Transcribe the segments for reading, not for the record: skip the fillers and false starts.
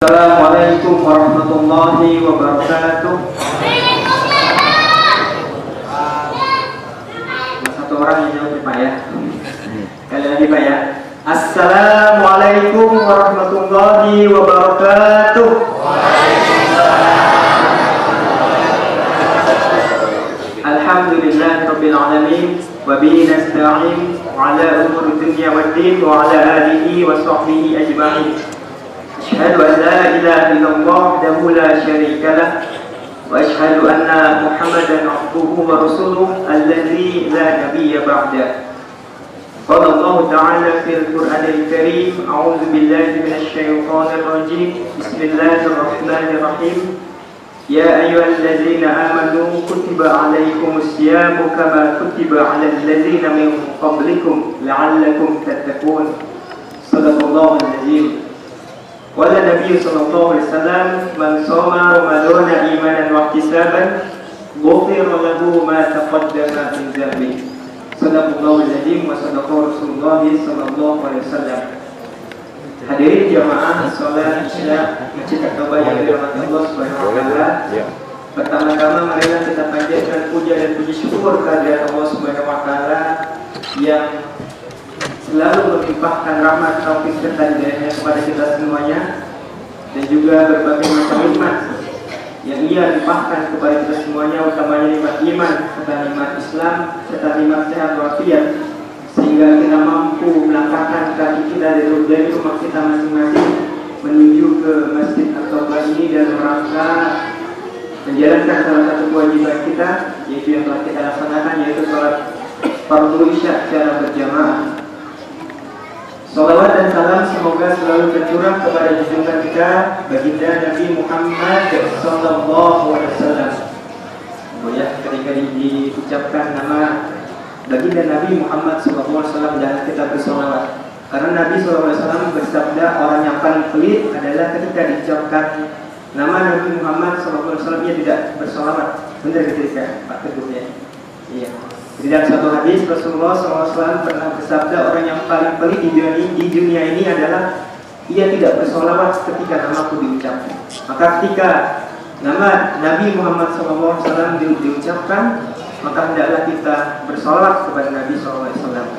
Assalamualaikum warahmatullahi wabarakatuh. Satu orang yang jawab Pak ya. Kali lagi Pak ya. Assalamualaikum warahmatullahi wabarakatuh. Alhamdulillahirabbil alamin wa bihi nasta'in ala umuri dunya waddin wa ala alihi wa sahbihi ajma'in. أشهد أن لا إله إلا الله وحده لا شريك له وأشهد أن محمدا عبده ورسوله الذي لا نبي بعده. قال الله تعالى في القرآن الكريم أعوذ بالله من الشيطان الرجيم بسم الله الرحمن الرحيم يا أيها الذين آمنوا كتب عليكم الصيام كما كتب على الذين من قبلكم لعلكم تتقون. صدق الله العظيم. Wala Nabi sallallahu alaihi wasallam man shoma ramadhana imanan wa ihtisaban ghufira lahu ma taqaddama min dhanbi. Sadaqallahu al-azim wa sadaqa Rasulullah sallallahu alaihi wasallam. Hadirin jamaah salat Isya Masjid At-Taubah yang dirahmati Allah Subhanahu wa taala. Pertama-tama marilah kita panjatkan puja dan puji syukur kehadirat Allah Subhanahu wa taala yang selalu melimpahkan rahmat taufik serta hidayahnya kepada kita semuanya, dan juga berbagai macam nikmat yang Ia limpahkan kepada kita semuanya, utamanya nikmat iman serta nikmat Islam serta nikmat sehat walafiat, sehingga kita mampu melangkahkan kaki kita dari rumah kita masing-masing menuju ke Masjid At-Taubah ini dalam rangka menjalankan salah satu kewajiban kita, yaitu yang telah kita laksanakan, yaitu sholat fardhu Isya secara berjamaah. Salawat dan salam semoga selalu tercurah kepada junjungan kita baginda Nabi Muhammad sallallahu alaihi wasallam. Ya, ketika diucapkan nama baginda Nabi Muhammad sallallahu alaihi wasallam dan kita bersalawat. Karena Nabi sallallahu alaihi wasallam bersabda orang yang paling pelit adalah ketika diucapkan nama Nabi Muhammad sallallahu alaihi wasallam ia tidak bersalawat. Benar ketika Pak Teguh ya. Iya. Di dalam satu hadis Rasulullah SAW pernah bersabda orang yang paling pelit di dunia ini adalah ia tidak bersolawat ketika namaku diucapkan. Maka ketika nama Nabi Muhammad SAW diucapkan, maka hendaklah kita bersolawat kepada Nabi SAW.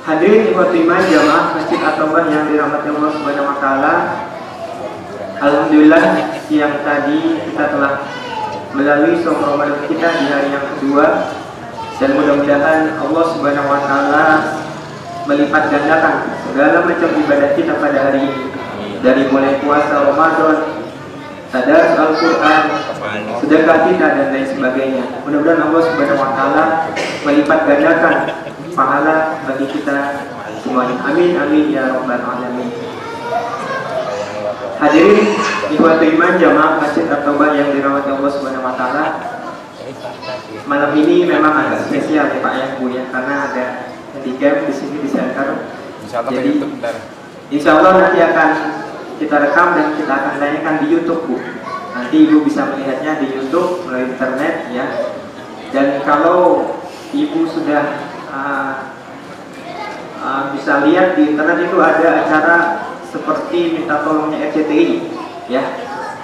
Hadirin ikhwati iman jamaah Masjid At-Taubah yang dirahmati Allah Subhanahu wa taala. Alhamdulillah siang tadi kita telah melalui som Ramadan kita di hari yang kedua, dan mudah-mudahan Allah Subhanahu wa taala melipat gandakan segala macam ibadah kita pada hari ini, dari mulai puasa Ramadan, tadarus Al-Qur'an, sedekah kita dan lain sebagainya. Mudah-mudahan Allah Subhanahu wa taala melipat gandakan pahala bagi kita semuanya. Amin amin ya rabbal alamin. Hadirin ikhwatul iman jamaah Masjid At-Taubah yang dirahmati Allah Subhanahu wa taala. Malam ini memang agak spesial ya Pak ya Bu ya, karena ada tiga di sini di center. Jadi insya Allah nanti akan kita rekam dan kita akan tayangkan di YouTube Bu. Nanti Ibu bisa melihatnya di YouTube melalui internet ya. Dan kalau Ibu sudah bisa lihat di internet itu ada acara seperti minta tolongnya RCTI ya,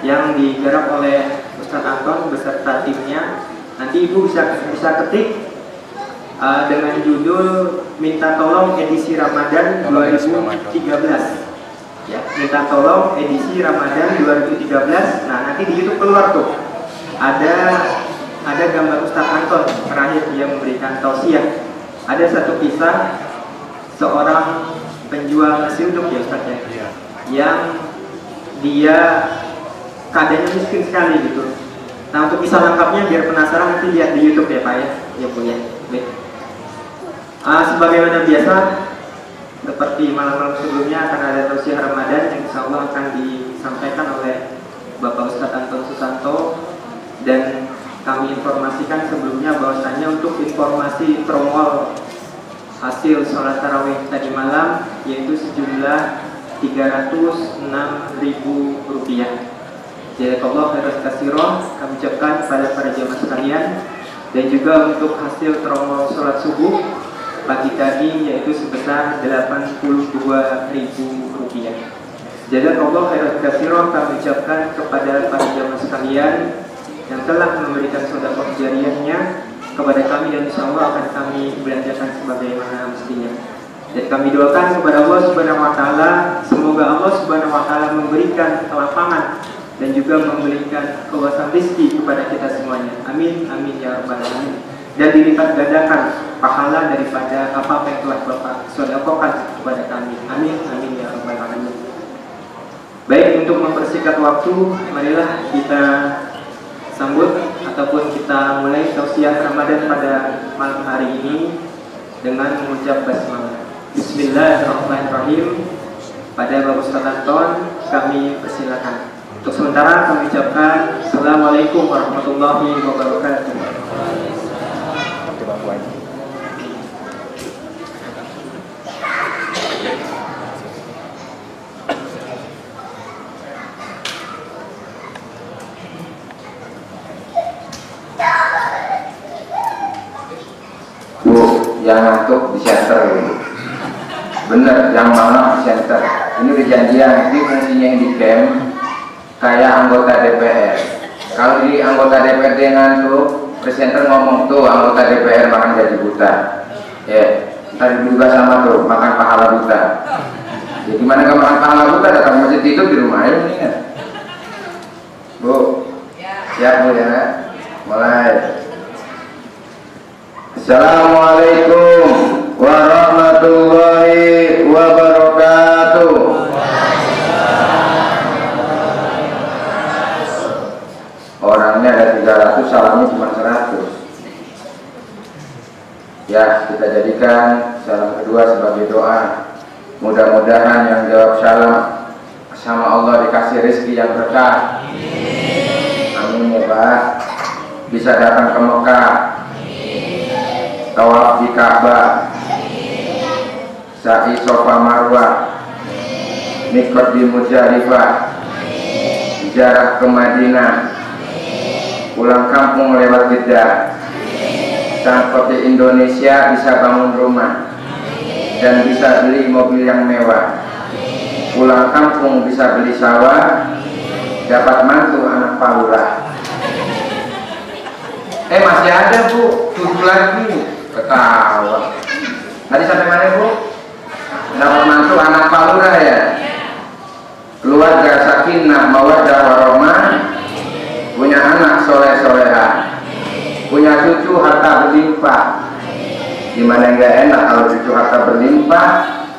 yang digarap oleh Ustadz Anton beserta timnya. Nanti Ibu bisa ketik dengan judul minta tolong edisi Ramadan 2013 ya, minta tolong edisi Ramadan 2013. Nah nanti di YouTube keluar tuh ada gambar Ustadz Anton terakhir dia memberikan tausiah. Ada satu kisah seorang penjual nasi uduk ya Ustaz ya, yang dia keadaannya miskin sekali gitu. Nah untuk kisah lengkapnya biar penasaran nanti lihat di YouTube ya Pak ya, ya punya. Sebagaimana biasa seperti malam-malam sebelumnya akan ada tausiah Ramadan yang insya Allah akan disampaikan oleh Bapak Ustadz Anton Susanto, dan kami informasikan sebelumnya bahwasanya untuk informasi promol hasil sholat tarawih tadi malam yaitu sejumlah Rp306.000. Jazakallahu khairan katsiran kami ucapkan kepada para jamaah sekalian, dan juga untuk hasil promol sholat subuh pagi tadi yaitu sebesar Rp82.000. Jazakallahu khairan katsiran kami ucapkan kepada para jamaah sekalian yang telah memberikan sedekah jariyahnya kepada kami, dan insyaallah akan kami belanjakan sebagaimana mestinya. Dan kami doakan kepada Allah Subhanahu wa taala, semoga Allah Subhanahu wa taala memberikan kelapangan dan juga memberikan keluasan rezeki kepada kita semuanya. Amin amin ya rabbal alamin. Dan dilipat gandakan pahala daripada apa yang telah Bapak sedekahkan kepada kami. Amin amin ya rabbal alamin. Baik, untuk mempersingkat waktu, marilah kita sambut ataupun kita mulai tausiah Ramadan pada malam hari ini dengan mengucap basmalah. Bismillahirrahmanirrahim. Pada Bapak Ustaz Anton kami persilakan. Untuk sementara kami ucapkan Assalamualaikum warahmatullahi wabarakatuh. Yang ngantuk di center ini. Bener, yang mana di center. Ini udah janjian, ini fungsinya handicam kayak anggota DPR. Kalau di anggota DPR dia ngantuk, presenter ngomong tuh anggota DPR makan gaji buta. Ya, ntar juga sama tuh makan pahala buta. Ya gimana gak makan pahala buta, datang masjid tidur di rumah aja nih kan. Bu, siap Bu ya? Mulai. Assalamualaikum warahmatullahi wabarakatuh. Orangnya ada 300, salamnya cuma 100. Ya, kita jadikan salam kedua sebagai doa. Mudah-mudahan yang jawab salam sama Allah dikasih rezeki yang berkah. Amin ya Pak. Bisa datang ke Mekah, tawaf di Ka'bah, sa'i Safa Marwah, mikot di Muzdalifah, ziarah ke Madinah, pulang kampung lewat Jeddah, sampai di Indonesia bisa bangun rumah dan bisa beli mobil yang mewah, pulang kampung bisa beli sawah, dapat mantu anak palurah. Masih ada Bu, 7 lagi. Ketawa. Tadi sampai mana Bu? Dapat mantu anak palurah ya. Keluarga sakinah mawaddah warahmah, punya anak soleh-soleha, punya cucu harta berlimpah. Gimana nggak enak kalau cucu harta berlimpah,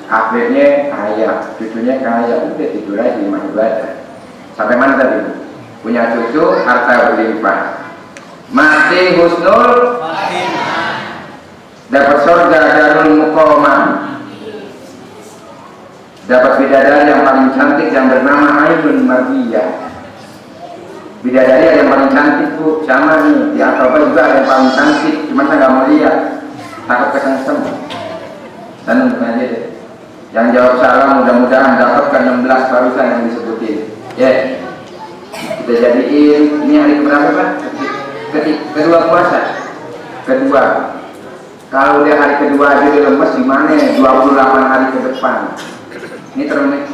akhirnya kaya, cucunya kaya, udah tidur aja di rumah ibadah. Sampai mana tadi Bu? Punya cucu harta berlimpah, mati husnul, dapat surga darul muqamah, dapat bidadari yang paling cantik yang bernama Ainun Mardiyah. Bidadari yang paling cantik Bu, sama nih di Atoba juga ada yang paling cantik, cuma saya nggak mau lihat, takut kesengsem. Dan aja deh. Yang jawab salam mudah-mudahan dapatkan 16 barusan yang disebutin. Ya, kita jadiin ini hari keberapa Pak? Kedua puasa. Kedua. Kalau dia hari kedua aja dia lemes, gimana 28 hari ke depan? Ini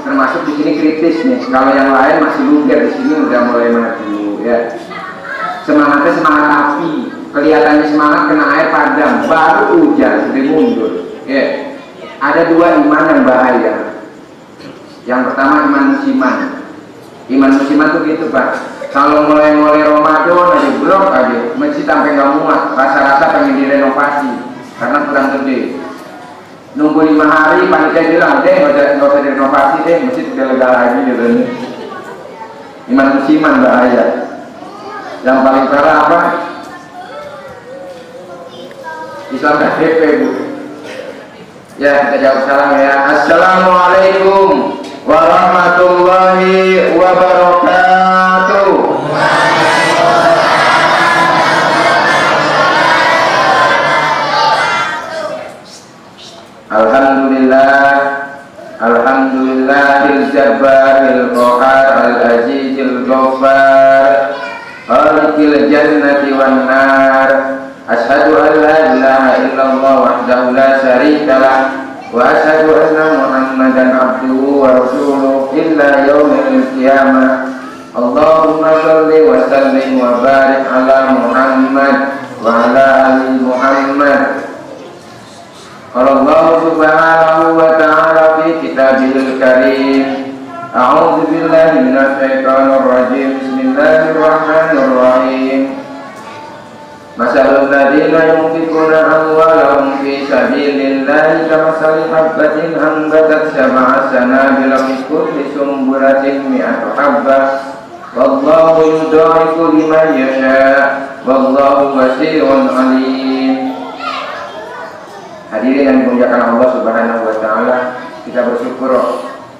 termasuk di sini kritis nih. Kalau yang lain masih luber, di sini udah mulai maju ya. Semangatnya semangat api, kelihatannya semangat kena air padam, baru hujan sedih mundur. Ya. Ada 2 iman yang bahaya. Yang pertama iman musiman. Iman musiman tuh gitu Pak. Kalau mulai Ramadan aja blok aja, masjid sampai nggak muat, rasa-rasa pengen direnovasi karena kurang gede. Nunggu 5 hari, panitia bilang deh nggak usah direnovasi deh, masjid udah legal lagi gitu. Iman musiman bahaya. Yang paling parah apa? Islam KTP Bu. Ya kita jawab salam ya. Assalamualaikum warahmatullahi wabarakatuh. Alhamdulillah, alhamdulillahil jabbaril qahar al azizil ghaffar khaliqil jannati wan nar. Asyhadu an la ilaha illallah wahdahu la syarika lah wa asyhadu anna Muhammadan abduhu wa rasuluhu illa yaumil qiyamah. Allahumma sholli wa sallim wa barik ala Muhammad wa ala ali Muhammad. Qala Allah subhanahu wa ta'ala fi kitabihil karim. A'udzu billahi minasy syaithanir rajim. Bismillahirrahmanirrahim. Masalul ladzina yunfiquna amwalahum fi sabilillahi kamathali habbatin anbatat sab'a sanabila fi kulli sumbulatin mi'atu habbah wallahu yudha'ifu liman yasha' wallahu wasi'un 'alim. Hadirin yang dimuliakan Allah Subhanahu wa taala, kita bersyukur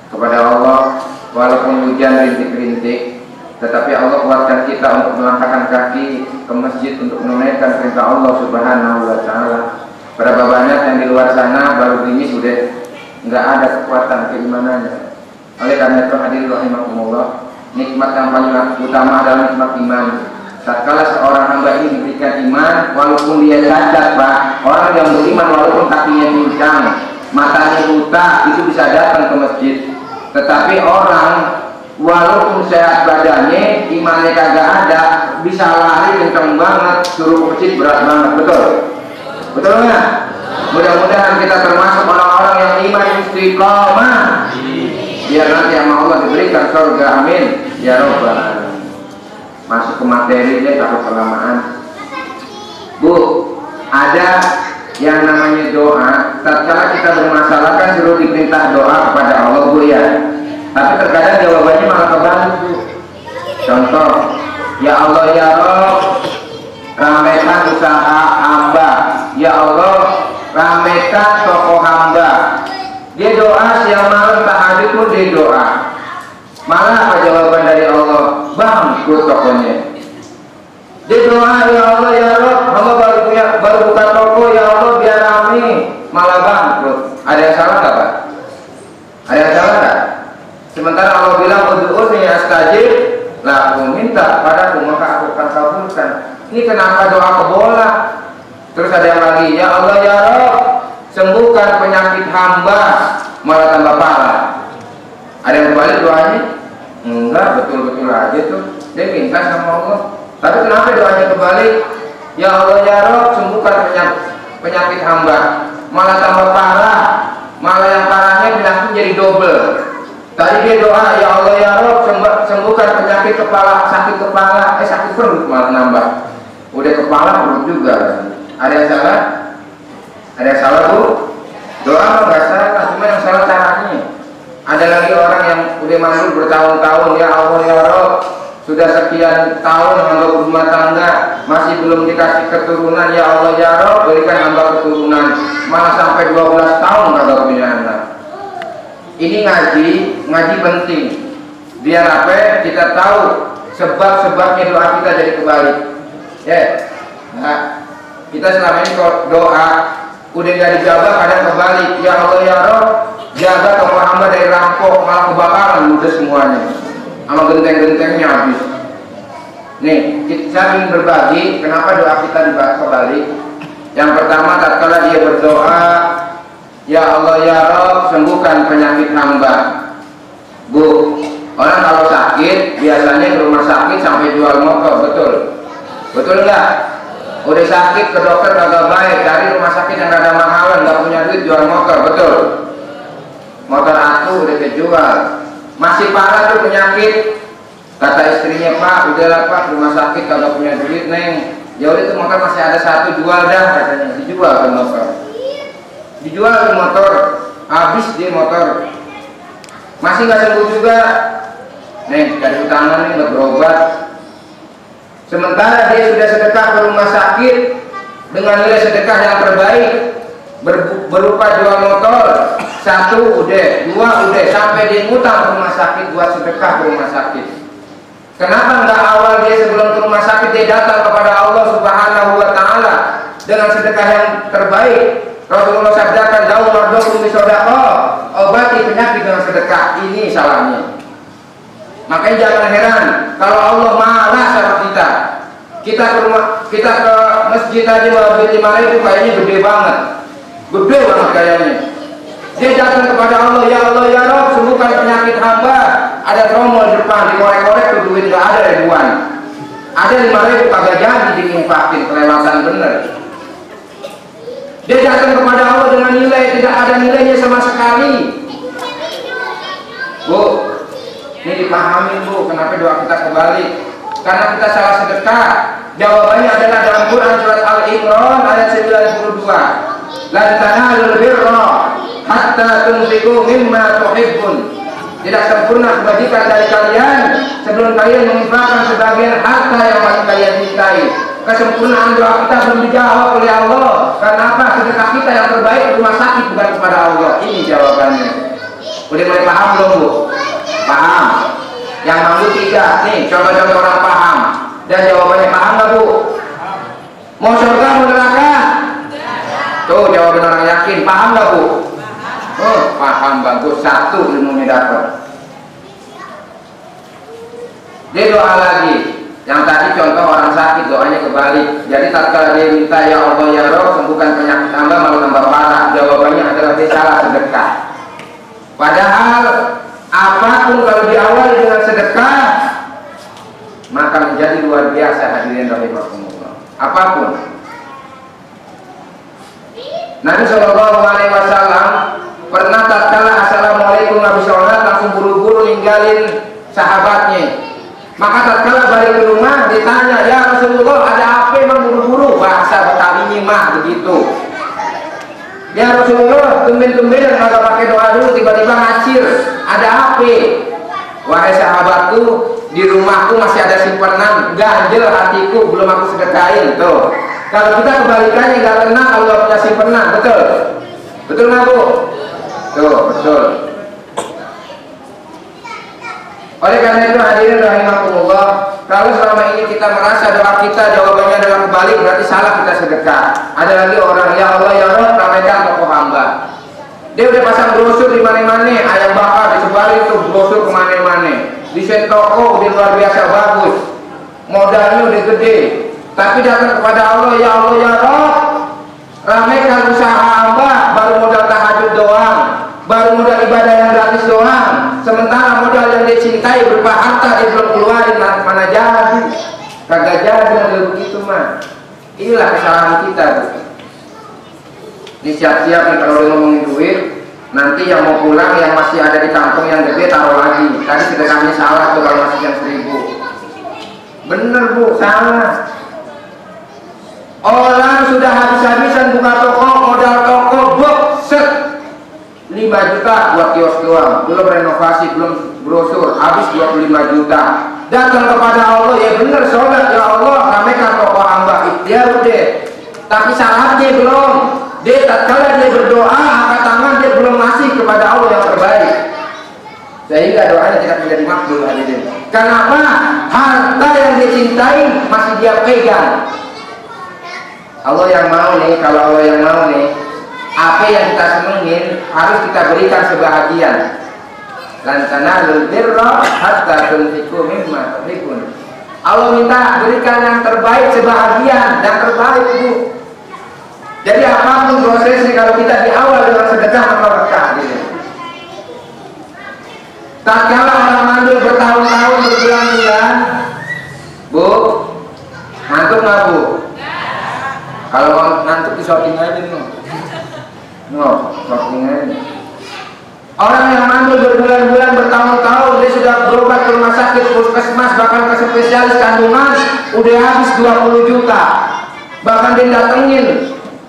kepada Allah walaupun hujan rintik-rintik, tetapi Allah kuatkan kita untuk melangkahkan kaki ke masjid untuk menunaikan perintah Allah Subhanahu wa taala. Berapa banyak yang di luar sana baru gini sudah nggak ada kekuatan keimanannya. Oleh karena itu hadirin rahimakumullah, nikmat yang paling utama adalah nikmat iman. Tatkala seorang hamba ini diberikan iman, walaupun dia cacat, Pak, orang yang beriman walaupun kakinya pincang, matanya buta, itu bisa datang ke masjid. Tetapi orang walaupun sehat badannya, imannya kagak ada, bisa lari kencang banget, suruh masjid berat banget, betul? Betul nggak? Mudah-mudahan kita termasuk orang-orang yang iman istiqomah, biar nanti sama Allah diberikan surga, amin ya robbal alamin. Masuk ke materi deh, takut kelamaan. Bu, ada yang namanya doa. Tatkala kita bermasalah kan suruh diperintah doa kepada Allah, Bu ya. Tapi terkadang jawabannya malah kebalik, Bu. Contoh, ya Allah ya Rabb, ramekan usaha hamba. Ya Allah, ramekan toko hamba. Dia doa siang malam tahajud pun dia doa. Malah apa jawaban dari Allah? Bangkrut tokonya. Dia doa, ya Allah ya Rabb, hamba baru buka toko, ya Allah biar rame, malah bangkrut. Ada yang salah nggak, Pak? Ada yang salah nggak? Sementara Allah bilang, ud'uni astajib lakum, minta padaku maka aku akan kabulkan. Ini kenapa doa kebola? Terus ada yang lagi, ya Allah ya Rabb, sembuhkan penyakit hamba, malah tambah parah. Ada yang kembali doanya? Enggak, betul-betul aja tuh. Dia minta sama Allah. Tapi kenapa doanya kembali? Ya Allah ya Rabb, sembuhkan penyakit hamba, malah tambah parah. Malah yang parahnya penyakit jadi double. Tadi dia doa, ya Allah ya Rabb, sembuhkan penyakit kepala, sakit kepala, sakit perut malah nambah. Udah kepala perut juga. Ada yang salah? Ada yang salah, Bu? Doa nggak salah, cuma yang salah caranya. Ada lagi orang yang udah mandul bertahun-tahun, ya Allah ya Rabb, sudah sekian tahun hamba berumah tangga, masih belum dikasih keturunan, ya Allah ya Rabb, berikan hamba keturunan. Malah sampai 12 tahun kagak punya anak. Ini ngaji penting. Biar apa? Kita tahu sebab-sebabnya doa kita jadi kebalik. Ya, nah, kita selama ini kalau doa udah nggak dijawab, kadang kebalik. Ya Allah ya Rabb, jaga toko hamba dari rampok, malah kebakaran udah semuanya, sama genteng-gentengnya habis. Nih, saya ingin berbagi kenapa doa kita dibahas kembali. Yang pertama, tatkala dia berdoa, ya Allah ya Rabb, sembuhkan penyakit hamba. Bu, orang kalau sakit biasanya ke rumah sakit sampai jual motor, betul? Betul nggak? Udah sakit ke dokter kagak baik, cari rumah sakit yang ada mahalan, nggak punya duit jual motor, betul? Motor aku udah kejual, masih parah tuh penyakit. Kata istrinya, Pak, udahlah Pak, rumah sakit kagak punya duit neng. Ya udah tuh motor masih ada satu, jual dah katanya. Dijual ke motor, dijual ke motor, habis dia motor, masih nggak sembuh juga. Neng, cari utangan nih buat berobat. Sementara dia sudah sedekah ke rumah sakit dengan nilai sedekah yang terbaik, berupa jual motor. Satu udah, dua udah, sampai dia ngutang ke rumah sakit buat sedekah ke rumah sakit. Kenapa enggak awal dia sebelum ke rumah sakit dia datang kepada Allah Subhanahu wa taala dengan sedekah yang terbaik? Rasulullah sabdakan, "Dawu mardokum bisodaqah." Obati penyakit dengan sedekah. Ini salahnya. Makanya jangan heran kalau Allah marah sama kita. Kita ke masjid aja mau beli 5.000 kayaknya gede banget. Gede banget kayaknya. Dia datang kepada Allah, ya Allah ya Rabb, sembuhkan penyakit hamba. Ada tromol depan, dikorek-korek tuh duit nggak ada ribuan. Ada 5.000 kagak jadi diinfakin, kelewatan bener. Dia datang kepada Allah dengan nilai tidak ada nilainya sama sekali. Bu, ini dipahami Bu, kenapa doa kita kebalik? Karena kita salah sedekah. Jawabannya adalah dalam Quran surat Al-Imran ayat 92. Lan tanalul birra hatta tunfiqu mimma tuhibbun. Tidak sempurna kebajikan dari kalian sebelum kalian menginfakkan sebagian harta yang masih kalian cintai. Kesempurnaan doa kita belum dijawab oleh Allah. Karena apa? Sedekah kita yang terbaik di rumah sakit bukan kepada Allah. Ini jawabannya. Udah mulai paham belum Bu? Paham? Yang mampu tidak. Nih contoh-contoh orang paham. Dan jawabannya paham nggak Bu? Mau surga mau neraka? Tuh jawaban orang yakin. Paham nggak Bu? Oh paham, bagus. Satu ilmunya dapat. Dia doa lagi. Yang tadi contoh orang sakit doanya kebalik. Jadi tatkala dia minta ya Allah ya Rabb sembuhkan penyakit hamba malah tambah parah. Jawabannya adalah dia salah sedekah. Padahal apapun kalau diawali dengan sedekah maka menjadi luar biasa hadirin rahimakumullah. Apapun. Nabi SAW pernah tatkala assalamualaikum habis sholat langsung buru-buru ninggalin sahabatnya. Maka tatkala balik ke rumah ditanya, ya Rasulullah ada apa emang buru-buru? Bahasa Betawi mah begitu. Ya Rasulullah tumben-tumben kagak pakai doa dulu tiba-tiba ngacir. Ada apa? Wahai sahabatku, di rumahku masih ada simpanan, ganjel hatiku belum aku sedekahin. Tuh. Kalau kita kebalikannya nggak tenang kalau nggak punya simpanan, betul? Betul nggak Bu? Tuh, betul. Oleh karena itu hadirin rahimakumullah, kalau selama ini kita merasa doa kita jawabannya adalah kebalik, berarti salah kita sedekah. Ada lagi orang, ya Allah ya Rabb ramaikan toko hamba. Dia udah pasang brosur di mana-mana, ayam bakar disebarin tuh brosur kemana-mana. Desain toko udah luar biasa bagus, modalnya udah gede. Tapi datang kepada Allah ya Rabb, ramaikan usaha hamba, baru modal tahajud doang, baru modal ibadah yang gratis doang. Sementara modal yang dia cintai berupa harta dia belum keluarin, mana jadi? Kagak jadi model begitu mah. Inilah kesalahan kita Bu. Ini siap-siap nih kalau ngomongin duit, nanti yang mau pulang yang masih ada di kantong yang gede taruh lagi. Tadi sedekahnya salah tuh kalau masih yang 1.000. Bener Bu, salah. Orang sudah habis-habisan buka toko, modal toko, set 5 juta buat kios doang, belum renovasi, belum brosur, habis 25 juta. Datang kepada Allah, ya bener sholat, ya Allah ramaikan toko hamba, ikhtiar udah. Tapi syaratnya belum. Dia tatkala dia berdoa, angkat tangan dia belum ngasih kepada Allah yang terbaik. Sehingga doanya tidak menjadi makbul hadirin. Kenapa? Harta yang dia cintai masih dia pegang. Allah yang mau nih, kalau Allah yang mau nih, apa yang kita senengin harus kita berikan sebahagian. Lan tanalul birra hatta tunfiqu mimma tuhibbun. Allah minta berikan yang terbaik sebahagian, yang terbaik Bu. Jadi apapun prosesnya kalau kita di awal dengan sedekah maka berkah gitu. Tatkala orang mandul bertahun-tahun berbulan-bulan, Bu, ngantuk nggak Bu? Kalau ngantuk di shopping aja nih. No, shopping aja. Orang yang mandul berbulan-bulan bertahun-tahun dia sudah berobat ke rumah sakit, puskesmas, bahkan ke spesialis kandungan, udah habis 20 juta. Bahkan dia datengin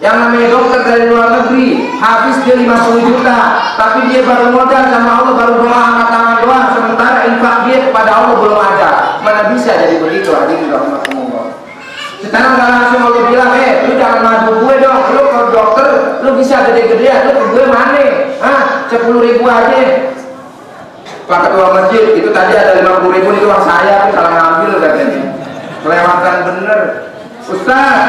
yang namanya dokter dari luar negeri, habis dia 50 juta. Tapi dia baru modal sama Allah, baru doa angkat tangan doang, sementara infak dia kepada Allah belum ada. Mana bisa jadi begitu hadirin rahmatullah. Sekarang nggak langsung Allah bilang, lu jangan madu gue dong, lu ke dokter, lu bisa gede-gedean, lu ke gue mana? 10.000 aja. Pak Ketua Masjid, itu tadi ada 50.000 itu uang saya, aku salah ngambil katanya. Kelewatan bener. Ustaz,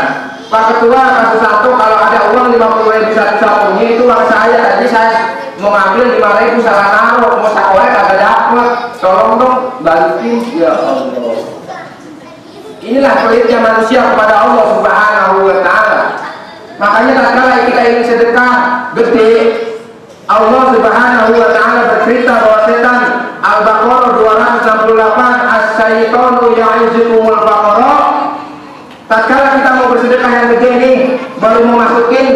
Pak Ketua kasih satu, kalau ada uang 50.000 satu-satunya itu uang saya. Tadi saya mau ngambil 5.000 salah naruh, mau sakorek agak dapet. Tolong dong balikin. Ya Allah. Inilah pelitnya manusia kepada Allah Subhanahu wa Ta'ala. Makanya tatkala kita ingin sedekah gede, Allah Subhanahu wa taala bercerita bahwa setan, Al-Baqarah 268, as-syaitanu ya'izukumul faqra. Tatkala kita mau bersedekah yang gede nih, baru mau masukin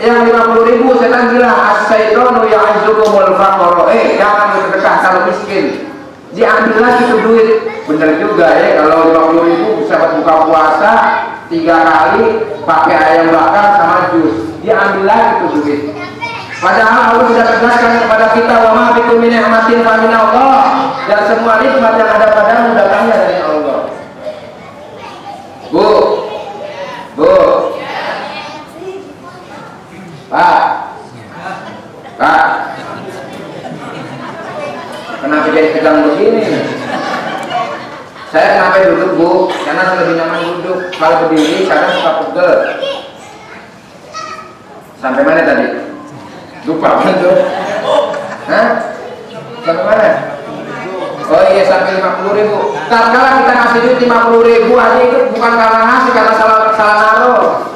yang 50.000, setan bilang as-syaitanu ya'izukumul faqra. Jangan bersedekah kalau miskin. Diambil lagi tuh duit. Bener juga ya, kalau 50.000 bisa buka puasa 3 kali, pakai ayam bakar sama jus. Diambil lagi tuh duit. Padahal Allah sudah tegaskan kepada kita, wa ma bikum min ni'matin fa min Allah, dan semua nikmat yang ada padamu datangnya dari Allah. Bu, Pak, kenapa jadi tegang begini? Saya kenapa duduk, Bu? Karena lebih nyaman duduk. Kalau berdiri kadang suka pegel. Sampai mana tadi? Lupa betul. Hah? Sampai mana? Oh iya, sampai 50.000. Tatkala kita ngasih duit 50.000 aja itu bukan karena ngasih, karena salah naruh.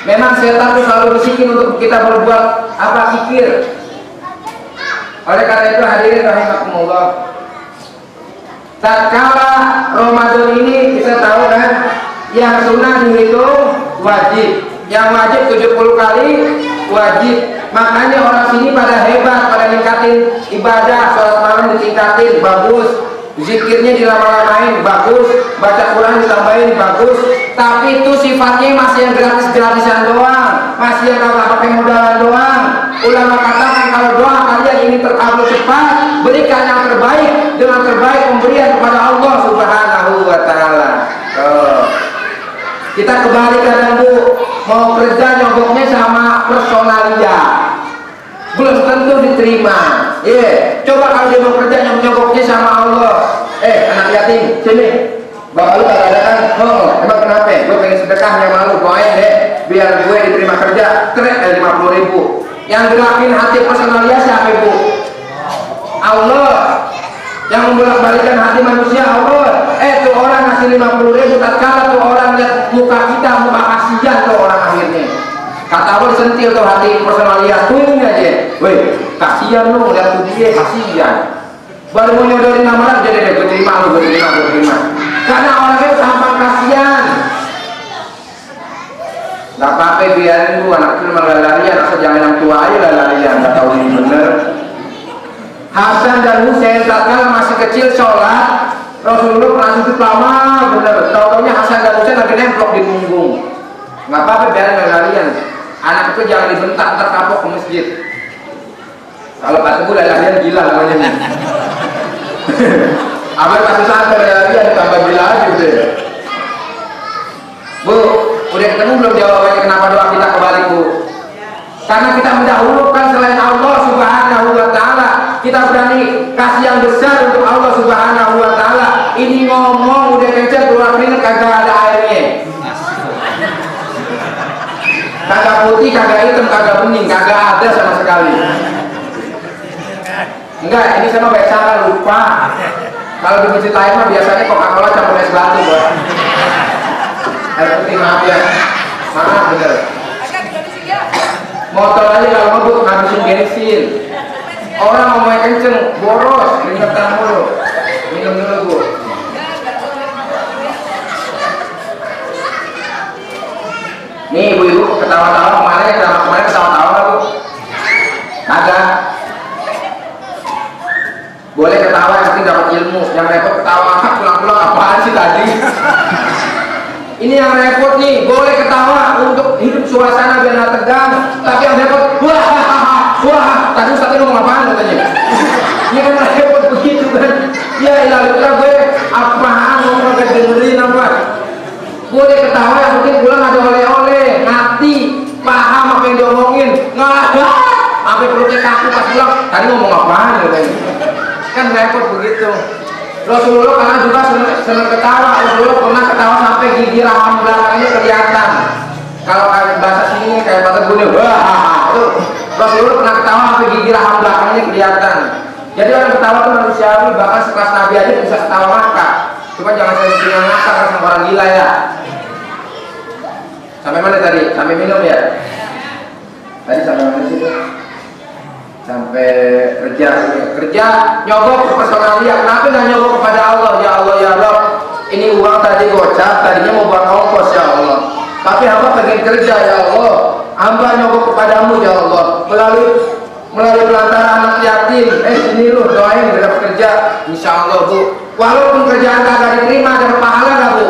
Memang setan itu selalu bisikin untuk kita berbuat apa kikir. Oleh karena itu hadirin rahimakumullah, tatkala Ramadan ini kita tahu kan, yang sunnah dihitung wajib, yang wajib 70 kali wajib. Makanya orang sini pada hebat, pada ningkatin ibadah, sholat malam ditingkatin, bagus. Zikirnya dilama-lamain, bagus. Baca Quran ditambahin, bagus. Tapi itu sifatnya masih yang gratis-gratisan doang, masih yang nggak pakai modalan doang. Ulama katakan kalau doa kalian ini terkabul cepat, berikan yang terbaik dengan terbaik pemberian kepada Allah Subhanahu wa taala. Kita kembali kadang, Bu, mau kerja nyogoknya sama personalia, belum tentu diterima. Coba kalau dia mau kerja nyogoknya sama Allah. Anak yatim, sini. Bapak lu kagak ada kan? Emang kenapa? Gue pengen sedekah yang malu, doain deh biar gue diterima kerja. Trek 50.000. Yang gerakin hati personalia siapa, Bu? Allah. Yang membolak-balikan hati manusia Allah. Tuh orang ngasih 50.000, tatkala tuh orang lihat muka kita, muka kasihan tuh orang akhirnya. Kata Allah disentil tuh hati personalia, tuh aja. Weh, kasihan lu lihat tuh dia, kasihan. Baru mau nyodorin nama lagi, jadi gue terima lu, gue terima. Karena orangnya gampang kasihan. Gak apa-apa, biarin lu, anak kecil malah larian, asal jangan yang tua aja lah larian, gak tahu ini bener. Hasan dan Husain tatkala masih kecil sholat, Rasulullah pernah sujud lama bener. Tahu-taunya Hasan dan Husain lagi nemplok di punggung. Nggak apa-apa, biarin larian. Anak itu jangan dibentak, ntar kapok ke masjid. Kalau kata gue larian gila namanya nih. Abang kasus sampai larian tambah gila aja deh. Bu, udah ketemu belum jawabannya kenapa doa kita kebalik, Bu? Karena kita mendahulukan selain Allah Subhanahu wa taala. Kita berani kasih yang besar untuk Allah Subhanahu wa taala. Ini ngomong udah kenceng keluar keringet kagak ada airnya. Kagak putih, kagak hitam, kagak bening, kagak ada sama sekali. Enggak, ini sama baik salah lupa. Kalau di masjid lain mah biasanya Coca-Cola campur es batu, Bos. Air putih, maaf ya. Maaf bener. Motor aja kalau ngebut ngabisin bensin. Orang ngomongnya kenceng, boros, keringetan mulu. Minum dulu, Bu. Nih ibu-ibu ketawa-tawa kemarin ketawa-tawa nggak, Bu? Kagak. Boleh ketawa yang penting dapat ilmu. Yang repot ketawa pulang-pulang apaan sih tadi? Ini yang repot nih, boleh ketawa untuk hidup suasana biar nggak tegang. Tapi yang repot, wah, tadi Ustaz ngomong apaan katanya? Ini kan repot begitu kan? Ya ilah gue apaan ngomong gak dengerin apa? Boleh ketawa yang penting pulang ada oleh-oleh, ngerti, paham apa yang diomongin, nggak sampai perutnya kaku pas pulang. Tadi ngomong apaan katanya? Kan repot begitu. Rasulullah karena juga senang ketawa. Rasulullah pernah ketawa sampai gigi rahang belakangnya kelihatan. Kalau kayak bahasa sini kayak bahasa bunyi, wah itu Rasulullah pernah ketawa sampai gigi rahang belakangnya kelihatan. Jadi orang ketawa itu manusiawi, bahkan sekelas Nabi aja bisa ketawa ngakak. Cuma jangan sering ngakak sama orang gila ya. Sampai mana tadi? Sampai minum ya? Tadi sampai mana sih? sampai kerja nyogok ke personalia. Kenapa nggak nyogok kepada Allah? Ya Allah ya Rob, ini uang tadi gocap, tadinya mau buat ongkos ya Allah, tapi hamba pengen kerja ya Allah, hamba nyogok kepadamu ya Allah melalui pelantara anak yatim. Sini lu doain dapat kerja, insya Allah Bu. Walaupun kerjaan kagak diterima, dapat pahala nggak Bu?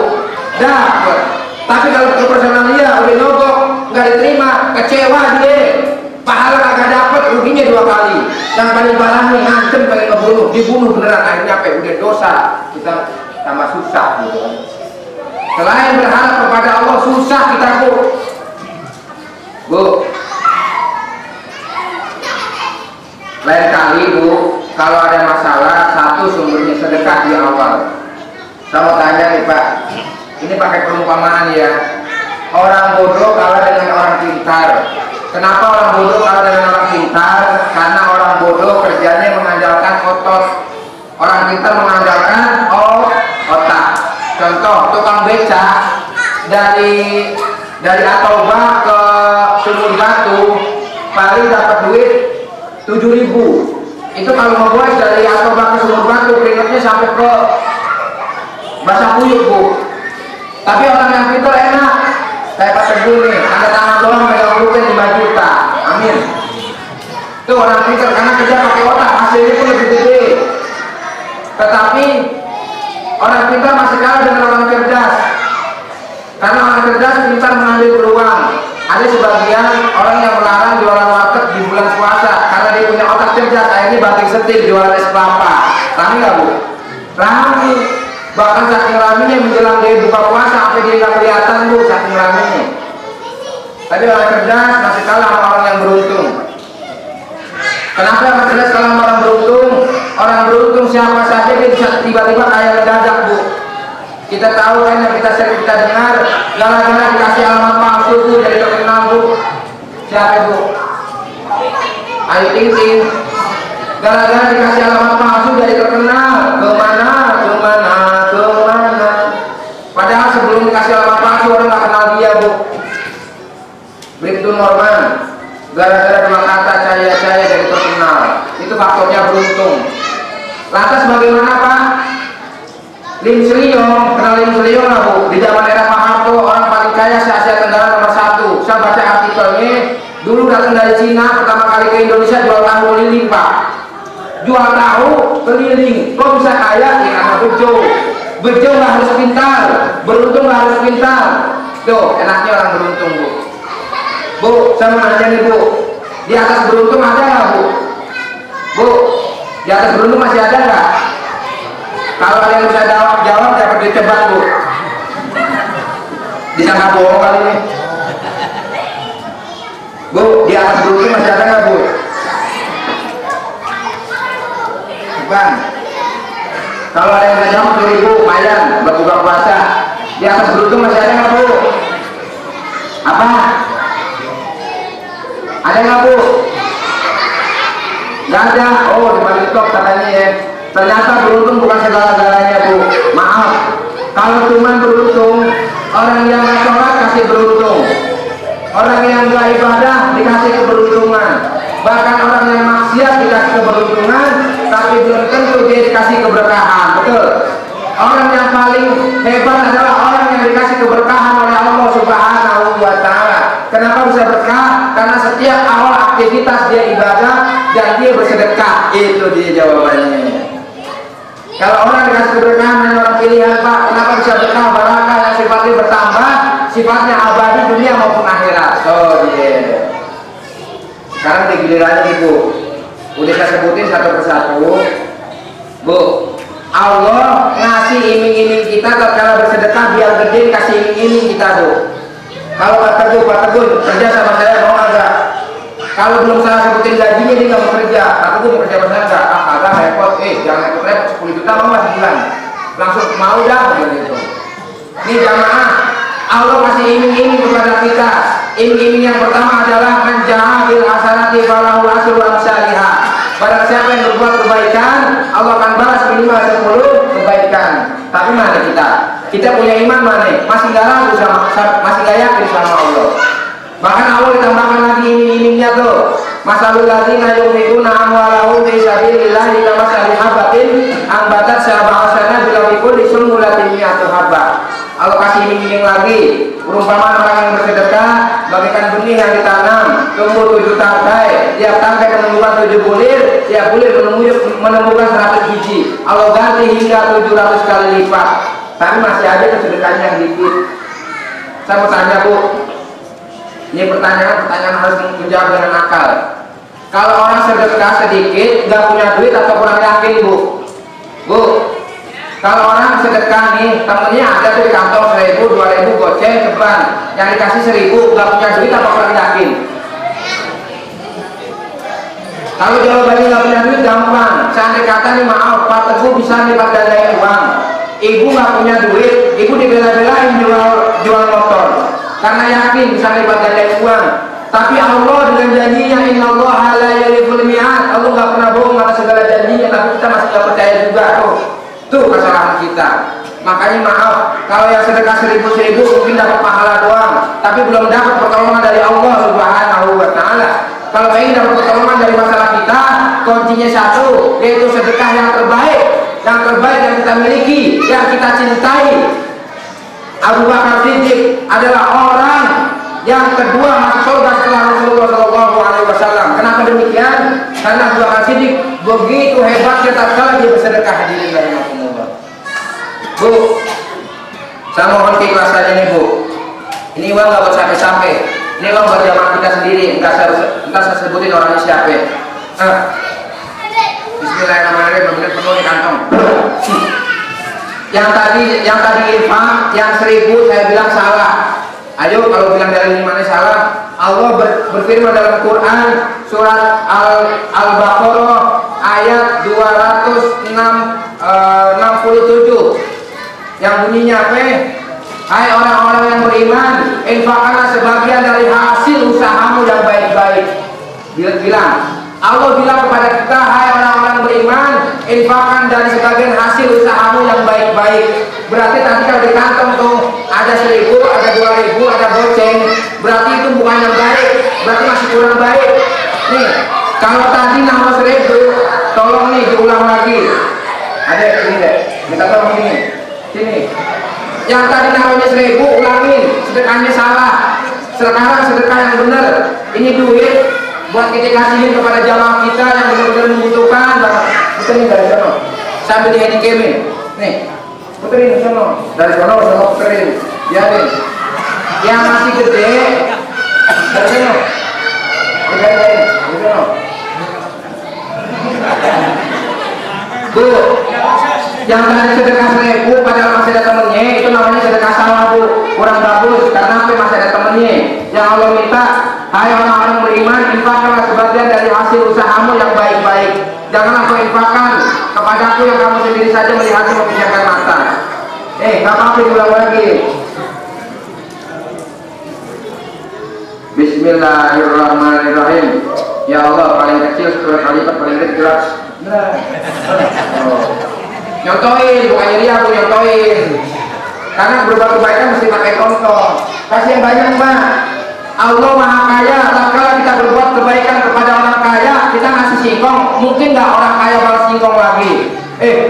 Dapat. Tapi kalau ke personalia udah nyogok nggak diterima, kecewa dia, pahala kagak dapat, ruginya 2 kali. Yang paling parah nih ngancem pengen ngebunuh, dibunuh beneran, akhirnya apa? Udah dosa, kita tambah susah gitu. Selain berharap kepada Allah, susah kita Bu. Lain kali Bu, kalau ada masalah, satu sumbernya sedekah di awal. Saya mau tanya nih Pak, ini pakai perumpamaan ya. Orang bodoh kalah dengan orang pintar. Kenapa orang bodoh kalah dengan orang pintar? Karena orang bodoh kerjanya mengandalkan otot, orang pintar mengandalkan otak. Contoh, tukang beca dari Atoba ke Sumur Batu paling dapat duit 7.000. Itu kalau ngebuat dari Atoba ke Sumur Batu keringatnya sampai ke basah kuyup Bu. Tapi orang yang pintar enak, kayak Pak Teguh nih, tanda tangan doang megang rupiah 5 juta, amin. Itu orang pintar karena kerja pakai otak, hasilnya pun lebih gede. Tetapi orang pintar masih kalah dengan orang cerdas, karena orang cerdas pintar mengambil peluang. Ada sebagian orang yang melarang jualan warteg di bulan puasa karena dia punya otak cerdas, akhirnya banting setir jualan es kelapa. Rame nggak Bu? Rame. Bahkan saking raminya menjelang dia buka puasa sampai dia nggak kelihatan Bu, saking raminya. Tapi orang cerdas masih kalah sama orang yang beruntung. Kenapa orang cerdas kalah sama orang beruntung? Orang beruntung siapa saja dia bisa tiba-tiba kaya mendadak Bu. Kita tahu kan yang kita sering kita dengar, gara-gara dikasih alamat palsu Bu jadi terkenal Bu. Siapa Bu? Ayu Ting Ting. Gara-gara dikasih alamat palsu jadi terkenal. Kemana? Padahal sebelum dikasih alamat palsu orang nggak kenal dia Bu. Bribtu Norman, gara-gara dua kata cahaya jadi terkenal. Itu faktornya beruntung. Lantas bagaimana Pak? Lim Seliong, kenal Lim Seliong lah Bu. Di zaman era Pak Harto, orang paling kaya se-Asia Tenggara nomor 1. Saya baca artikelnya, dulu datang dari Cina, pertama kali ke Indonesia jual tahu keliling Pak. Jual tahu keliling, kok bisa kaya? Ya karena bejo. Bejo nggak harus pintar, beruntung nggak harus pintar. Tuh, enaknya orang beruntung Bu. Bu, saya mau nanya nih Bu, di atas beruntung ada nggak Bu? Bu, di atas beruntung masih ada nggak? Kalau ada yang bisa jawab dapat dicebat Bu. Disangka bohong kali ini. Bu, di atas beruntung masih ada nggak Bu? Bang, kalau ada yang bisa jawab 10.000 lumayan buat buka puasa. Di atas beruntung masih ada nggak Bu? Apa? Ada nggak Bu? Nggak ada. Oh, di balik top katanya ya. Ternyata beruntung bukan segala-galanya Bu. Maaf, kalau cuma beruntung, orang yang nggak sholat kasih beruntung, orang yang nggak ibadah dikasih keberuntungan, bahkan orang yang maksiat dikasih keberuntungan, tapi belum tentu dia dikasih keberkahan. Betul. Orang yang paling hebat adalah orang yang dikasih keberkahan oleh Allah Subhanahu wa Ta'ala. Kenapa bisa berkah? Karena setiap awal aktivitas dia ibadah dan dia bersedekah. Itu dia jawabannya. Kalau orang dikasih keberkahan hanya orang pilihan Pak, kenapa bisa berkah barakah yang sifatnya bertambah, sifatnya abadi dunia maupun akhirat. So dia. Sekarang digilirannya nih Bu. Udah saya sebutin satu persatu Bu. Allah ngasih iming-iming kita tatkala bersedekah biar gede kasih iming-iming kita Bu. Kalau Pak Teguh kerja sama saya mau enggak? Kalau belum saya sebutin gajinya dia nggak mau kerja. Pak Teguh mau kerja sama saya enggak? Agak repot. Jangan repot 10 juta mau nggak sebulan? Langsung mau dah gitu. Ini jamaah, Allah kasih iming-iming kepada kita. Iming-iming yang pertama adalah menjaha bil hasanati falahu asyru amsalihha. Barang siapa yang berbuat kebaikan, Allah akan balas minimal 10 kebaikan. Tapi mana kita? Kita punya iman mana? Masih nggak ragu sama, masih nggak yakin sama Allah. Bahkan Allah ditambahkan lagi iming-imingnya tuh. Masalul ladzina yunfiquna amwalahum fi sabilillahi kamathali habatin ambatat sab'a sanabila fi kulli sunbulatin mi'atu habbah. Allah kasih iming-iming lagi, perumpamaan orang yang bersedekah bagaikan benih yang ditanam, tumbuh 7 tangkai, tiap tangkai menumbuhkan 7 bulir, tiap bulir menumbuhkan 100 biji. Allah ganti hingga 700 kali lipat. Tapi masih ada kesedekahnya yang dikit. Saya mau tanya Bu, ini pertanyaan harus menjawab dengan akal. Kalau orang sedekah sedikit, nggak punya duit atau kurang yakin Bu? Bu, kalau orang sedekah nih, temennya ada tuh di kantong 1000, 2000 goceng ceban, yang dikasih 1000, nggak punya duit atau kurang yakin? Kalau jawabannya nggak punya duit gampang. Seandainya kata nih maaf, Pak Teguh bisa lipat gandain uang. Ibu nggak punya duit, ibu dibela-belain jual motor karena yakin bisa lipat gandain uang. Tapi Allah dengan janjinya innallaha la yukhliful mi'ad. Allah nggak pernah bohong atas segala janjinya, tapi kita masih nggak percaya juga tuh kesalahan kita. Makanya maaf, kalau yang sedekah 1000 mungkin dapat pahala doang, tapi belum dapat pertolongan dari Allah Subhanahu wa Ta'ala. Kalau ingin dapat pertolongan dari masalah kita, kuncinya satu, yaitu sedekah yang terbaik yang kita miliki, yang kita cintai. Abu Bakar Siddiq adalah orang yang kedua masuk surga setelah Rasulullah SAW. Kenapa demikian? Karena Abu Bakar Siddiq begitu hebatnya tatkala dia bersedekah. Hadirin rahimakumullah. Bu, saya mohon keikhlasan ini Bu. Ini uang nggak buat sampai-sampai. Ini uang buat jamaah kita sendiri. Entah saya sebutin orangnya siapa. Bismillahirrahmanirrahim. Benar penuh di kantong. Yang tadi infak, yang 1000 saya bilang salah. Ayo kalau bilang dari ini mana salah. Allah berfirman dalam Quran surat Al-Baqarah ayat 267 yang bunyinya apa? Hai orang-orang yang beriman, infakkanlah sebagian dari hasil usahamu yang baik-baik. Bilang Allah bilang kepada kita, hai orang-orang beriman, infakkan dari sebagian hasil usahamu yang baik-baik. Berarti tadi kalau di kantong tuh ada 1000, ada 2000, ada goceng, berarti itu bukan yang baik, berarti masih kurang baik. Nih, kalau tadi nama 1000, tolong nih diulang lagi. Ada ini deh, minta tolong sini. Yang tadi namanya 1000, ulangin, sedekahnya salah. Sekarang sedekah yang benar. Ini duit buat kita kasihin kepada jamaah kita yang benar-benar membutuhkan. Puterin dari sana sambil dihandicamin. Nih, puterin dari sana, puterin. Biarin. Yang masih gede dari sana. Dari sana. Bu, yang tadi sedekah 1000 padahal masih ada temennya, itu namanya sedekah salah Bu, kurang bagus karena masih ada temennya. Yang Allah minta, hai orang-orang beriman, infakkanlah sebagian dari hasil usahamu yang baik-baik. Janganlah kau infakkan kepadaku yang kamu sendiri saja melihatnya memejamkan mata. Gak apa-apa diulang lagi. Bismillahirrahmanirrahim. Ya Allah, paling kecil 10 kali lipat, paling kecil jelas. Nyontoin, bukan nyeri aku nyontoin. Karena berbuat kebaikan mesti pakai contoh. Kasih yang banyak Mbak. Allah Maha Kaya. Tatkala kita berbuat kebaikan kepada orang kaya, kita ngasih singkong. Mungkin nggak orang kaya balas singkong lagi?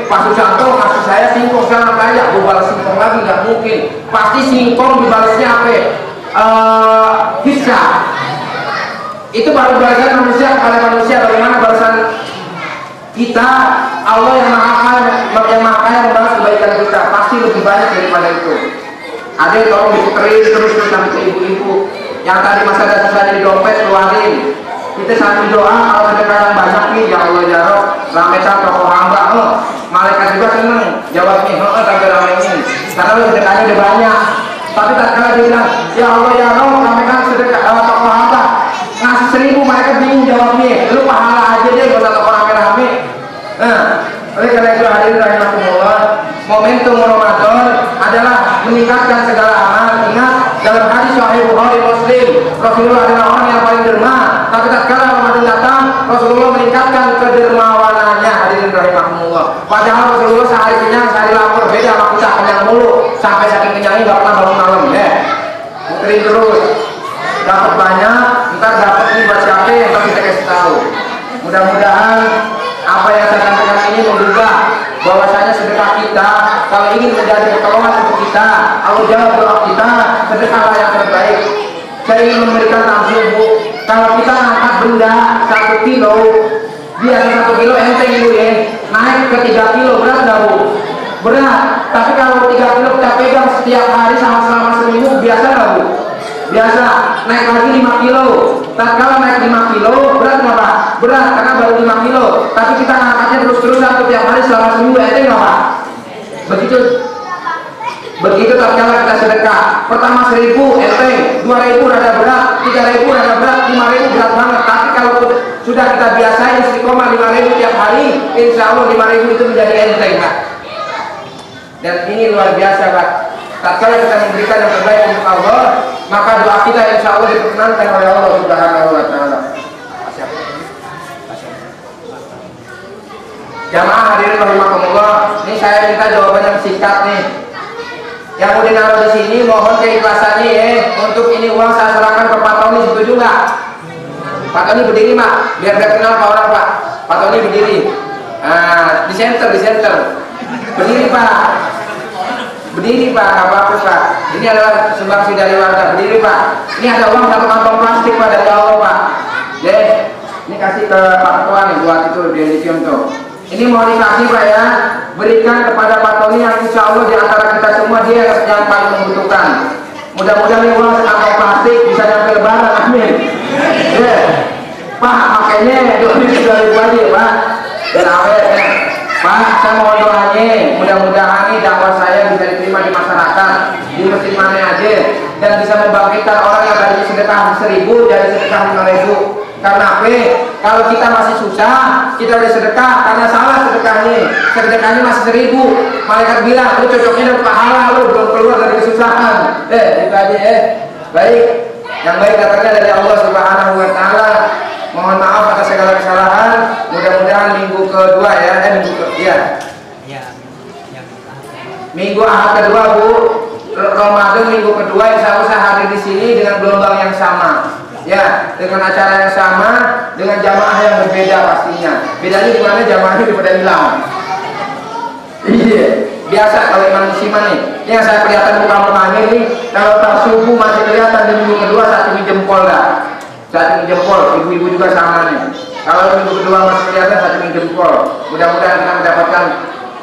Pak Susanto kasih saya singkong, saya orang kaya, gue balas singkong lagi? Nggak mungkin. Pasti singkong dibalasnya apa? Hisab. Itu baru balasan manusia kepada manusia. Bagaimana balasan kita? Allah yang maha kaya membalas kebaikan kita pasti lebih banyak daripada itu. Ada yang tolong diputerin terus sampai ke ibu-ibu yang tadi masa ada susahnya di dompet, keluarin. Kita sambil doa kalau sedekah yang banyak nih, ya Allah ya Rob, ramesan tokoh hamba. Malaikat juga seneng jawabnya, sampai ramein karena lu sedekahnya udah banyak. Tapi tak kala dia bilang, ya Allah ya Rob, ramekan sedekah tokoh hamba ngasih 1000, mereka bingung jawabnya. Lu pahala aja deh, gak usah tokoh rame-rame. Oleh karena itu hadirin rahimakumullah, momentum Ramadan adalah meningkatkan segala amal. Ingat dalam hadis Sahih Bukhari Muslim, Rasulullah adalah orang yang paling derma. Tapi tatkala Ramadan datang, Rasulullah meningkatkan kedermawanannya. Hadirin rahimakumullah. Padahal Rasulullah sehari kenyang, sehari lapar. Beda sama kita kenyang mulu, sampai saking kenyangnya nggak pernah bangun malam. Puterin terus, dapat banyak, ntar dapatnya ini buat siapa yang kita kasih tahu. Mudah-mudahan apa yang saya sampaikan ini mengubah bahwasanya sedekah kita kalau ingin menjadi pertolongan untuk kita, Allah jawab doa kita, sedekahlah yang terbaik. Saya ingin memberikan tamsil, Bu. Kalau kita angkat benda 1 kilo, biasa 1 kilo enteng Bu ya, naik ke 3 kilo berat nggak Bu? Berat. Tapi kalau 3 kilo kita pegang setiap hari selama seminggu, biasa nggak Bu? Biasa. Naik lagi 5 kilo. Tatkala naik 5 kilo, berat nggak Pak? Berat, karena baru 5 kilo. Tapi kita angkatnya terus-terusan setiap hari selama seminggu, enteng nggak Pak? Begitu tatkala kita sedekah. Pertama 1000 enteng, 2000 rada berat, 3000 rada berat, 5000 berat banget. Tapi kalau sudah kita biasain istiqomah 5000 tiap hari, insya Allah 5000 itu menjadi enteng Pak. Dan ini luar biasa Pak. Tatkala kita memberikan yang terbaik untuk Allah, maka doa kita insya Allah diperkenankan oleh Allah Subhanahu wa Ta'ala. Jamaah hadirin rahimakumullah, ini saya minta jawabannya singkat nih. Yang mau dinaruh di sini mohon keikhlasannya ya. Untuk ini uang saya serahkan ke Pak Tony, setuju nggak? Pak Tony berdiri Mak, biar kenal Pak orang Pak. Pak Tony berdiri. Nah, di center. Berdiri Pak. Berdiri Pak, nggak apa-apa Pak. Ini adalah sumbangsi dari warga. Berdiri Pak. Ini ada uang 1 kantong plastik Pak dari Allah Pak. Deh, ini kasih ke Pak Ketua nih buat itu di lithium tuh. Ini mau dikasih Pak ya, berikan kepada Pak Tony yang insya Allah di antara kita semua dia yang paling membutuhkan. Mudah-mudahan ini uang sekantong plastik bisa nyampe lebaran, amin. Pak, makanya 2.000 aja Pak. Dan awet Pak, saya mohon doanya, mudah-mudahan ini dakwah saya bisa diterima di masyarakat, di masjid mana aja, dan bisa membangkitkan orang yang tadi sedekah 1000 jadi sedekah 5.000. Karena apa? Kalau kita masih susah, kita udah sedekah karena salah sedekahnya masih 1000. Malaikat bilang, lu cocoknya dapat pahala, lu belum keluar dari kesusahan. Itu aja Baik, yang baik datangnya dari Allah Subhanahu wa Ta'ala. Mohon maaf atas segala kesalahan. Mudah-mudahan minggu kedua ya, minggu Ahad kedua Bu, Ramadan minggu kedua insya Allah saya hadir di sini dengan gelombang yang sama. Ya, dengan acara yang sama, dengan jamaah yang berbeda pastinya. Bedanya di mana jamaahnya daripada hilang. Iya, biasa kalau iman musiman nih. Ini yang saya kelihatan muka-mukanya nih, kalau tak subuh masih kelihatan di minggu kedua saat ini jempol dah. Saat ini jempol, ibu-ibu juga sama nih. Kalau minggu kedua masih kelihatan saat ini jempol. Mudah-mudahan kita mendapatkan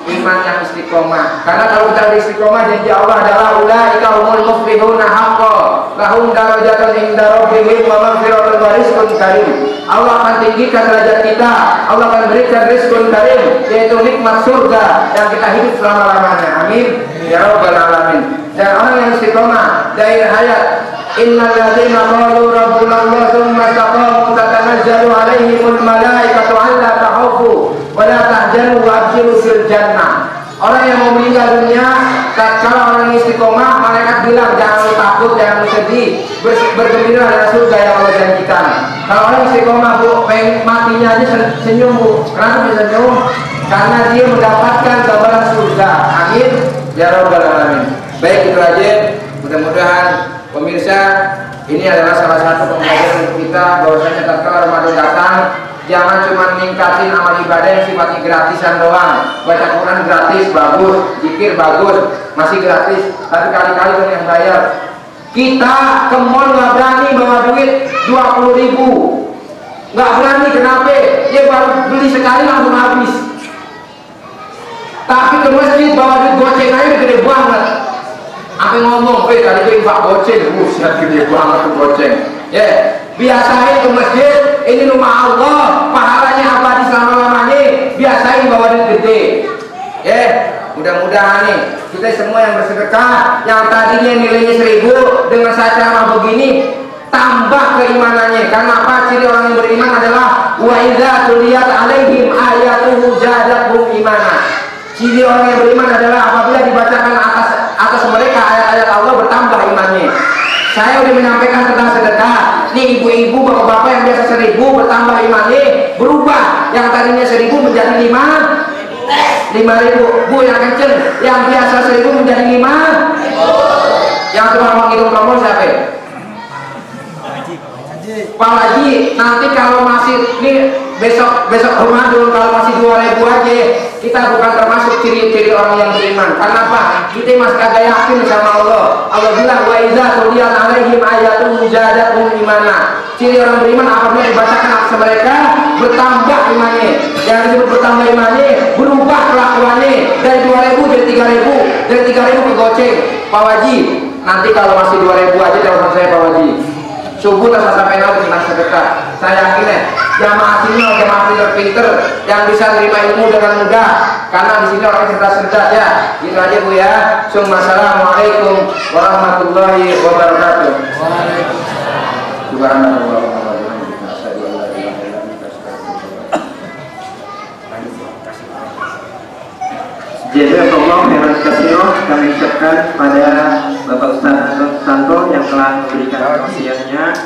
iman yang istiqomah. Karena kalau kita istiqomah janji Allah adalah ulaika humul muflihuna haqqan. Lahum darajatun inda rabbihim wa maghfiratun wa rizqun karim. Allah akan tinggikan derajat kita. Allah akan berikan rizqun karim, yaitu nikmat surga yang kita hidup selama-lamanya. Amin ya rabbal alamin. Dan orang yang istiqomah dari hayat innal ladzina qalu rabbuna Allah tsumma istaqamu tatanazzalu alaihimul malaikatu alla takhafu wa la tahzanu wa abshiru fil jannah. Orang yang mau meninggal dunia, kalau orang yang istiqomah, malaikat bilang jangan takut, jangan sedih, bergembira dengan surga yang Allah janjikan. Kalau orang istiqomah Bu, matinya aja senyum Bu. Kenapa bisa senyum? Karena dia mendapatkan gambaran surga. Amin ya rabbal alamin. Baik, itu aja. Mudah-mudahan pemirsa, ini adalah salah satu pembelajaran untuk kita bahwasanya tatkala Ramadan datang, jangan cuma ningkatin amal ibadah yang sifatnya gratisan doang. Baca Quran gratis, bagus. Zikir bagus, masih gratis. Tapi kali-kali kan yang bayar. Kita ke mall nggak berani bawa duit 20.000. Nggak berani, kenapa? Dia baru beli sekali langsung habis. Tapi ke masjid bawa duit goceng aja gede banget. Apa ngomong, tadi itu infak goceng, buset gede banget tuh goceng. Biasain ke masjid, ini rumah Allah, pahalanya abadi selama-lamanya. Biasain bawa duit gede. Mudah-mudahan nih kita semua yang bersedekah, yang tadinya nilainya 1000 dengan cara begini tambah keimanannya. Karena apa? Ciri orang yang beriman adalah wa idza tuliyat alaihim ayatuhu zadatuhum imana. Ciri orang yang beriman adalah apabila dibacakan atas mereka ayat-ayat Allah bertambah imannya. Saya udah menyampaikan tentang sedekah. Nih ibu-ibu, bapak-bapak yang biasa 1000 bertambah imannya, berubah. Yang tadinya 1000 menjadi 5.000. Bu yang kenceng, yang biasa 1000 menjadi 5. Yang cuma mau ngitung nomor siapa? Pak Haji. nanti kalau masih nih besok Ramadan kalau masih 2.000 aja, kita bukan termasuk ciri-ciri orang yang beriman. Karena apa? Kita masih kagak yakin sama Allah. Allah bilang wa iza tuliyat alaihim ayatun zadatum imana. Ciri orang beriman apabila dibacakan ayat mereka bertambah imannya. Yang disebut bertambah imannya, berubah kelakuannya dari 2.000 jadi 3.000, dari 3.000 ke goceng. Pak Waji, nanti kalau masih 2.000 aja telepon saya Pak Waji. Subuh tak sampai nol tentang sedekah. Saya yakin ya, jamaah sini jamaah pinter-pinter yang bisa terima ilmu dengan mudah. Karena di sini orang cerdas-cerdas ya. Gitu aja Bu ya. Assalamualaikum warahmatullahi wabarakatuh. Subhanallah. Jazakallah khairan katsira, kami ucapkan pada Bapak Ustaz Santo yang telah memberikan wasiatnya.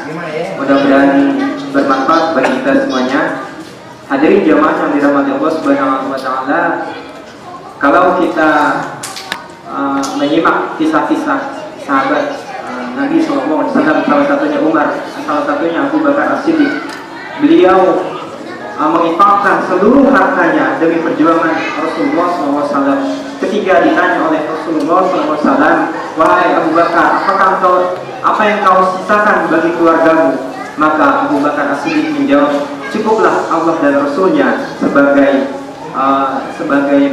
Mudah-mudahan bermanfaat bagi kita semuanya. Hadirin jamaah yang dirahmati Allah Subhanahu wa taala, kalau kita menyimak kisah-kisah sahabat Nabi SAW, salah satunya Umar, salah satunya Abu Bakar As-Siddiq, beliau menginfakkan seluruh hartanya demi perjuangan Rasulullah SAW. Ketika ditanya oleh Rasulullah SAW, wahai Abu Bakar, apa yang kau sisakan bagi keluargamu? Maka Abu Bakar As-Siddiq menjawab, cukuplah Allah dan Rasulnya sebagai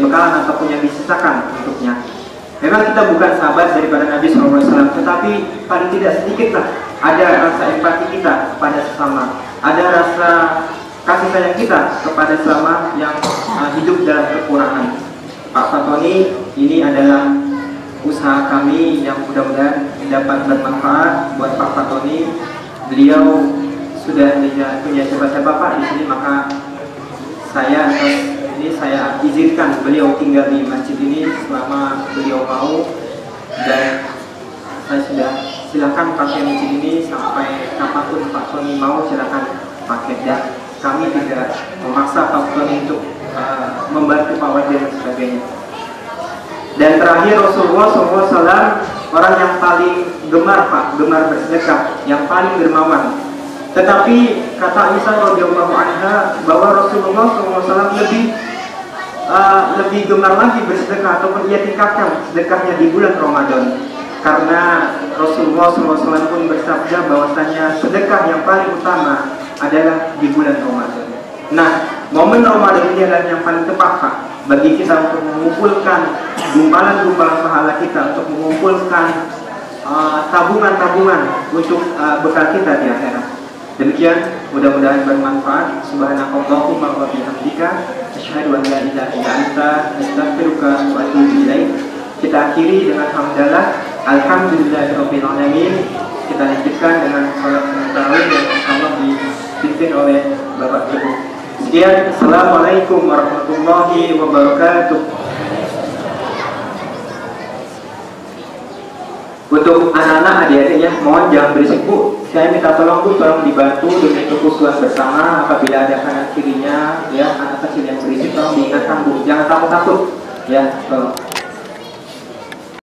bekalan ataupun yang disisakan untuknya. Memang kita bukan sahabat daripada Nabi SAW, tetapi paling tidak sedikitlah ada rasa empati kita kepada sesama, ada rasa kasih sayang kita kepada sesama yang hidup dalam kekurangan. Pak Fatoni, ini adalah usaha kami yang mudah-mudahan dapat bermanfaat buat Pak Fatoni. Beliau sudah tidak punya siapa-siapa Pak di sini, maka saya izinkan beliau tinggal di masjid ini selama beliau mau, dan saya sudah silakan pakai masjid ini sampai kapanpun Pak Tony mau, silakan pakai. Dan kami tidak memaksa Pak Tony untuk membantu Pak Wajib dan sebagainya. Dan terakhir Rasulullah SAW orang yang paling gemar bersedekah, yang paling dermawan. Tetapi kata Aisyah radhiyallahu anha bahwa Rasulullah SAW lebih gemar lagi bersedekah, ataupun ia tingkatkan sedekahnya di bulan Ramadan. Karena Rasulullah SAW pun bersabda bahwasanya sedekah yang paling utama adalah di bulan Ramadan. Nah, momen Ramadan ini adalah yang paling tepat Pak bagi kita untuk mengumpulkan gumpalan-gumpalan pahala kita, untuk mengumpulkan tabungan-tabungan untuk bekal kita di akhirat. Demikian, mudah-mudahan bermanfaat. Subhanakallahumma wa bihamdika, asyhadu an la ilaha illa anta, astaghfiruka wa atubu ilaik. Kita akhiri dengan hamdalah, alhamdulillahirabbil alamin. Kita lanjutkan dengan salat tarawih yang insyaallah dipimpin oleh Bapak Ibu. Sekian, assalamualaikum warahmatullahi wabarakatuh. Untuk anak-anak adik-adiknya, mohon jangan berisik Bu. Saya minta tolong Bu, tolong dibantu demi kekhusyuan bersama. Apabila ada kanan kirinya, ya anak kecil yang berisik, tolong diingatkan Bu. Jangan takut-takut, ya tolong.